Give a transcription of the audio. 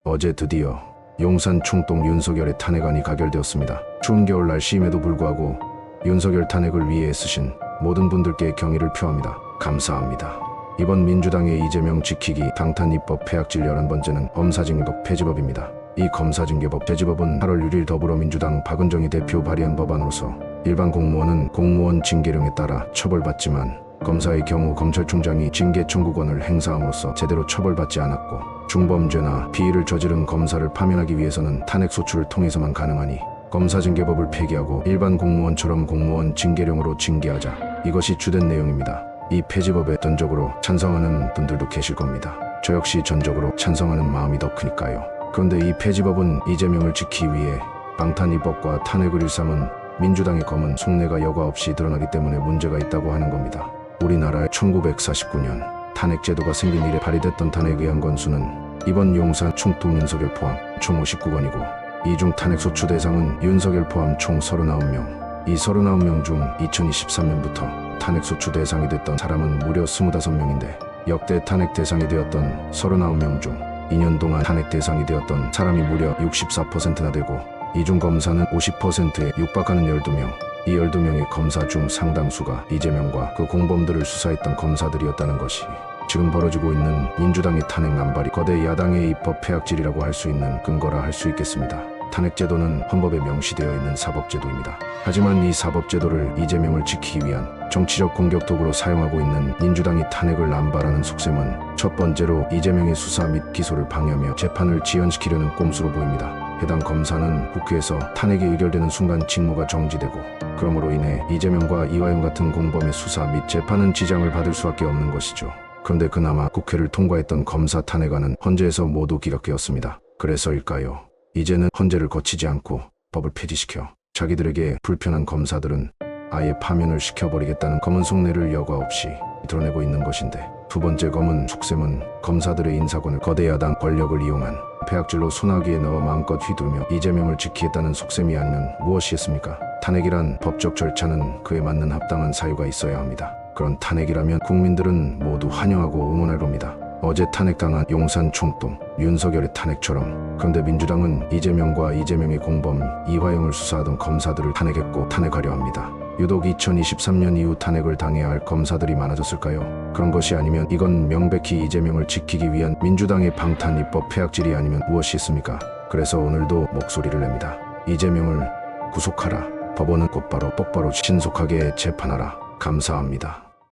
어제 드디어 용산 총동 윤석열의 탄핵안이 가결되었습니다. 추운 겨울날 심에도 불구하고 윤석열 탄핵을 위해 애쓰신 모든 분들께 경의를 표합니다. 감사합니다. 이번 민주당의 이재명 지키기 방탄입법 폐악질 11번째는 검사징계법 폐지법입니다. 이 검사징계법 폐지법은 8월 6일 더불어민주당 박은정희 대표 발의한 법안으로서 일반 공무원은 공무원 징계령에 따라 처벌받지만 검사의 경우 검찰총장이 징계 청구권을 행사함으로써 제대로 처벌받지 않았고 중범죄나 비위를 저지른 검사를 파면하기 위해서는 탄핵소추를 통해서만 가능하니 검사징계법을 폐기하고 일반 공무원처럼 공무원 징계령으로 징계하자. 이것이 주된 내용입니다. 이 폐지법에 전적으로 찬성하는 분들도 계실 겁니다. 저 역시 전적으로 찬성하는 마음이 더 크니까요. 그런데 이 폐지법은 이재명을 지키기 위해 방탄입법과 탄핵을 일삼은 민주당의 검은 속내가 여과 없이 드러나기 때문에 문제가 있다고 하는 겁니다. 우리나라의 1949년 탄핵제도가 생긴 이래 발의됐던 탄핵에 의한 건수는 이번 용산 총동 윤석열 포함 총 59건이고 이 중 탄핵소추 대상은 윤석열 포함 총 39명. 이 39명 중 2023년부터 탄핵소추 대상이 됐던 사람은 무려 25명인데 역대 탄핵 대상이 되었던 39명 중 2년 동안 탄핵 대상이 되었던 사람이 무려 64%나 되고 이 중 검사는 50%에 육박하는 12명. 이 12명의 검사 중 상당수가 이재명과 그 공범들을 수사했던 검사들이었다는 것이 지금 벌어지고 있는 민주당의 탄핵 남발이 거대 야당의 입법 폐악질이라고 할 수 있는 근거라 할 수 있겠습니다. 탄핵제도는 헌법에 명시되어 있는 사법제도입니다. 하지만 이 사법제도를 이재명을 지키기 위한 정치적 공격 도구로 사용하고 있는 민주당이 탄핵을 남발하는 속셈은 첫 번째로 이재명의 수사 및 기소를 방해하며 재판을 지연시키려는 꼼수로 보입니다. 해당 검사는 국회에서 탄핵이 의결되는 순간 직무가 정지되고 그러므로 인해 이재명과 이화영 같은 공범의 수사 및 재판은 지장을 받을 수밖에 없는 것이죠. 그런데 그나마 국회를 통과했던 검사 탄핵안은 헌재에서 모두 기각되었습니다. 그래서일까요? 이제는 헌재를 거치지 않고 법을 폐지시켜 자기들에게 불편한 검사들은 아예 파면을 시켜버리겠다는 검은 속내를 여과 없이 드러내고 있는 것인데, 두 번째 검은 속셈은 검사들의 인사권을 거대 야당 권력을 이용한 폐악질로 소나기에 넣어 마음껏 휘두르며 이재명을 지키겠다는 속셈이 아니면 무엇이겠습니까? 탄핵이란 법적 절차는 그에 맞는 합당한 사유가 있어야 합니다. 그런 탄핵이라면 국민들은 모두 환영하고 응원할 겁니다. 어제 탄핵당한 용산 총동 윤석열의 탄핵처럼. 그런데 민주당은 이재명과 이재명의 공범 이화영을 수사하던 검사들을 탄핵했고 탄핵하려 합니다. 유독 2023년 이후 탄핵을 당해야 할 검사들이 많아졌을까요? 그런 것이 아니면 이건 명백히 이재명을 지키기 위한 민주당의 방탄입법 폐악질이 아니면 무엇이 있습니까? 그래서 오늘도 목소리를 냅니다. 이재명을 구속하라. 법원은 곧바로 똑바로 신속하게 재판하라. 감사합니다.